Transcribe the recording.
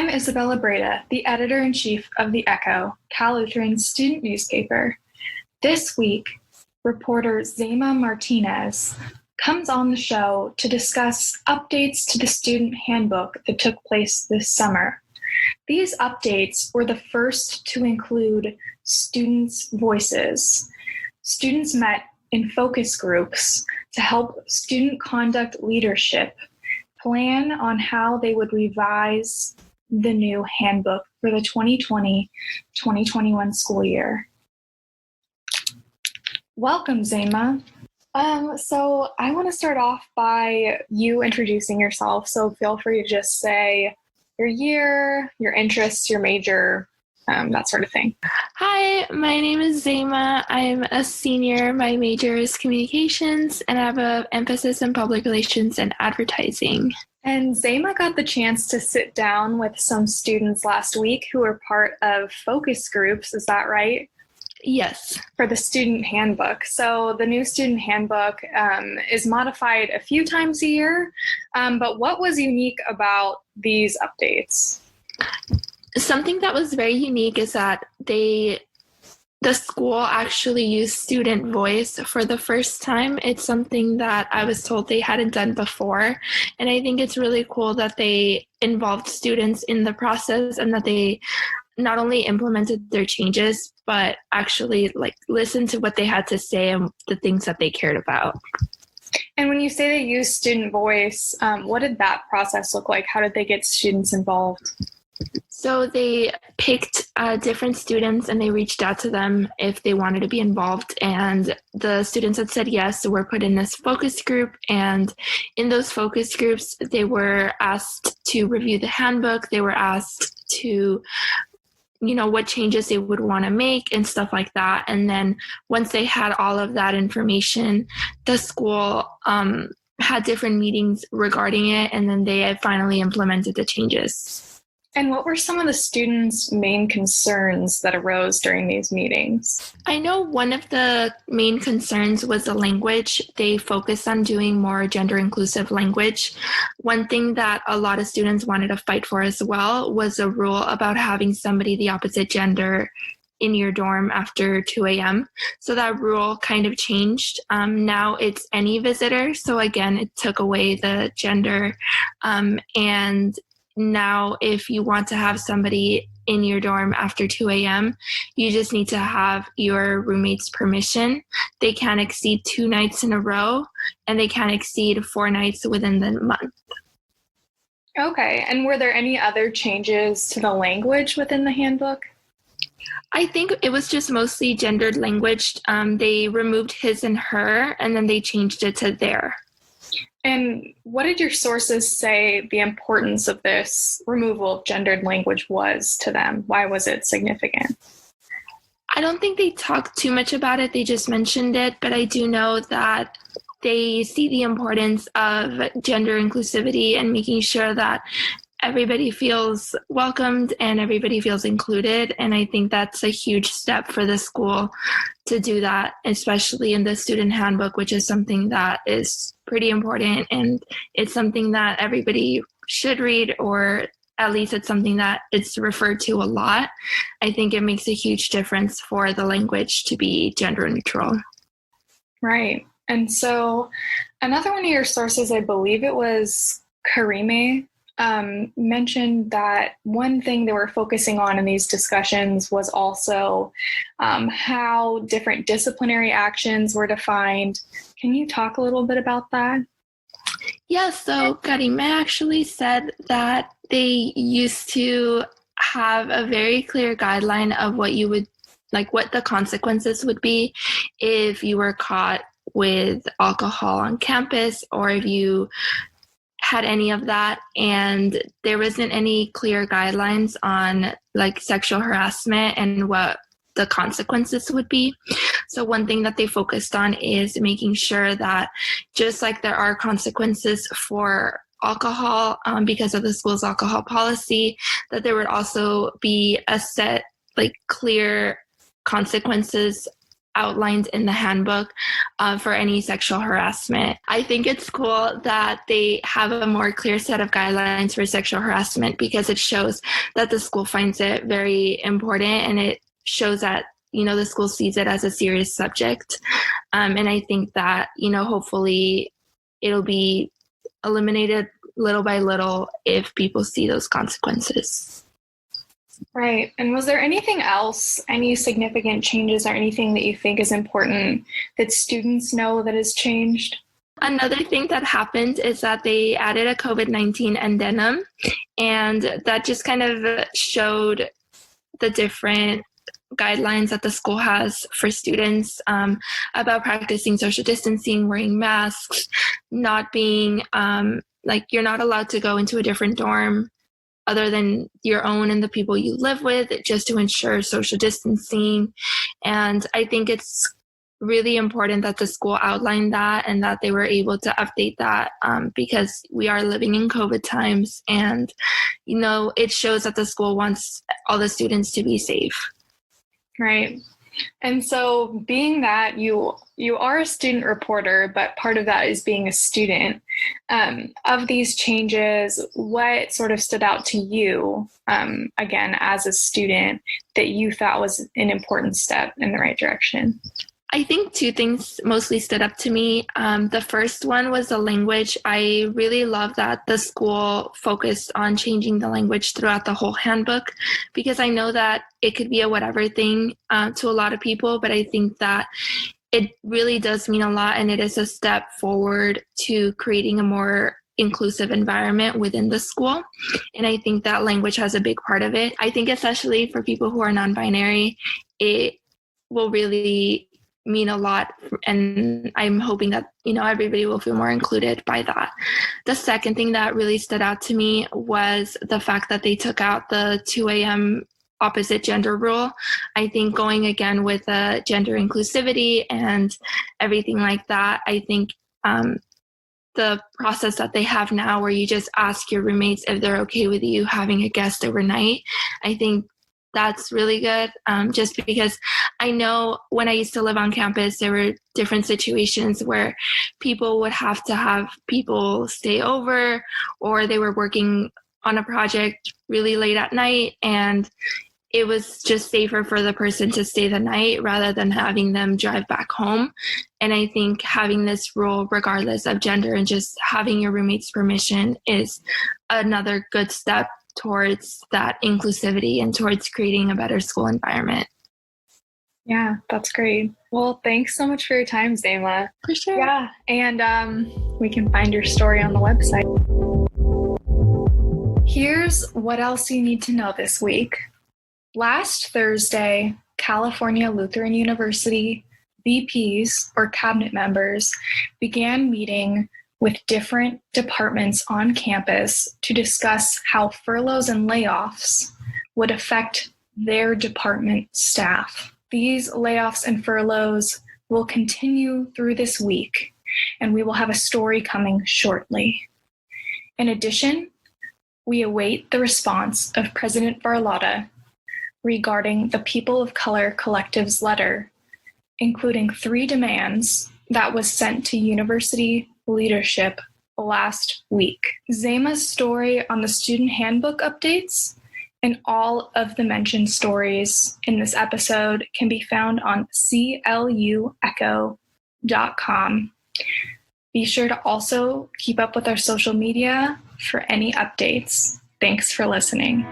I'm Isabella Breda, the editor-in-chief of The Echo, Cal Lutheran's student newspaper. This week, reporter Zeyma Martinez comes on the show to discuss updates to the student handbook that took place this summer. These updates were the first to include students' voices. Students met in focus groups to help student conduct leadership plan on how they would revise the new handbook for the 2020-2021 school year. Welcome, Zeyma. So I want to start off by you introducing yourself. So feel free to just say your year, your interests, your major, that sort of thing. Hi, my name is Zeyma. I'm a senior. My major is communications, and I have an emphasis in public relations and advertising. And Zeyma got the chance to sit down with some students last week who were part of focus groups. Is that right? Yes. For the student handbook. So the new student handbook is modified a few times a year. But what was unique about these updates? Something that was very unique is that the school actually used student voice for the first time. It's something that I was told they hadn't done before. And I think it's really cool that they involved students in the process and that they not only implemented their changes, but actually listened to what they had to say and the things that they cared about. And when you say they used student voice, what did that process look like? How did they get students involved? So they picked different students and they reached out to them if they wanted to be involved. And the students that said yes were put in this focus group. And in those focus groups, they were asked to review the handbook. They were asked to, what changes they would want to make and stuff like that. And then once they had all of that information, the school had different meetings regarding it. And then they finally implemented the changes. And what were some of the students' main concerns that arose during these meetings? I know one of the main concerns was the language. They focused on doing more gender-inclusive language. One thing that a lot of students wanted to fight for as well was a rule about having somebody the opposite gender in your dorm after 2 a.m. So that rule kind of changed. Now it's any visitor. So again, it took away the gender and now, if you want to have somebody in your dorm after 2 a.m., you just need to have your roommate's permission. They can't exceed 2 nights in a row, and they can't exceed 4 nights within the month. Okay. And were there any other changes to the language within the handbook? I think it was just mostly gendered language. They removed his and her, and then they changed it to their. And what did your sources say the importance of this removal of gendered language was to them? Why was it significant? I don't think they talked too much about it. They just mentioned it, but I do know that they see the importance of gender inclusivity and making sure that everybody feels welcomed and everybody feels included. And I think that's a huge step for the school to do that, especially in the student handbook, which is something that is pretty important. And it's something that everybody should read, or at least it's something that it's referred to a lot. I think it makes a huge difference for the language to be gender neutral. Right. And so another one of your sources, I believe it was Karime, mentioned that one thing they were focusing on in these discussions was also how different disciplinary actions were defined. Can you talk a little bit about that? Yeah, so Karime actually said that they used to have a very clear guideline of what you would, what the consequences would be if you were caught with alcohol on campus or if you had any of that, and there wasn't any clear guidelines on sexual harassment and what the consequences would be. So one thing that they focused on is making sure that just like there are consequences for alcohol because of the school's alcohol policy, that there would also be a set clear consequences outlined in the handbook for any sexual harassment. I think it's cool that they have a more clear set of guidelines for sexual harassment because it shows that the school finds it very important, and it shows that, the school sees it as a serious subject. And I think that, hopefully it'll be eliminated little by little if people see those consequences. Right. And was there anything else, any significant changes or anything that you think is important that students know that has changed? Another thing that happened is that they added a COVID-19 addendum, and that just kind of showed the different guidelines that the school has for students about practicing social distancing, wearing masks, not being you're not allowed to go into a different dorm other than your own and the people you live with, just to ensure social distancing. And I think it's really important that the school outlined that and that they were able to update that because we are living in COVID times, and, it shows that the school wants all the students to be safe. Right. And so being that you are a student reporter, but part of that is being a student, of these changes, what sort of stood out to you, again, as a student, that you thought was an important step in the right direction? I think two things mostly stood up to me. The first one was the language. I really love that the school focused on changing the language throughout the whole handbook, because I know that it could be a whatever thing to a lot of people, but I think that it really does mean a lot, and it is a step forward to creating a more inclusive environment within the school. And I think that language has a big part of it. I think especially for people who are non-binary, it will really mean a lot, and I'm hoping that everybody will feel more included by that. The second thing that really stood out to me was the fact that they took out the 2 a.m. opposite gender rule. I think going again with gender inclusivity and everything like that, I think the process that they have now where you just ask your roommates if they're okay with you having a guest overnight, I think that's really good, just because I know when I used to live on campus, there were different situations where people would have to have people stay over, or they were working on a project really late at night, and it was just safer for the person to stay the night rather than having them drive back home. And I think having this rule, regardless of gender, and just having your roommate's permission is another good step towards that inclusivity and towards creating a better school environment. Yeah, that's great. Well, thanks so much for your time, Zeyma. For sure. Yeah, and we can find your story on the website. Here's what else you need to know this week. Last Thursday, California Lutheran University VPs, or cabinet members, began meeting with different departments on campus to discuss how furloughs and layoffs would affect their department staff. These layoffs and furloughs will continue through this week, and we will have a story coming shortly. In addition, we await the response of President Barlotta regarding the People of Color Collective's letter, including 3 demands that was sent to university leadership last week. Zeyma's story on the student handbook updates and all of the mentioned stories in this episode can be found on cluecho.com. Be sure to also keep up with our social media for any updates. Thanks for listening.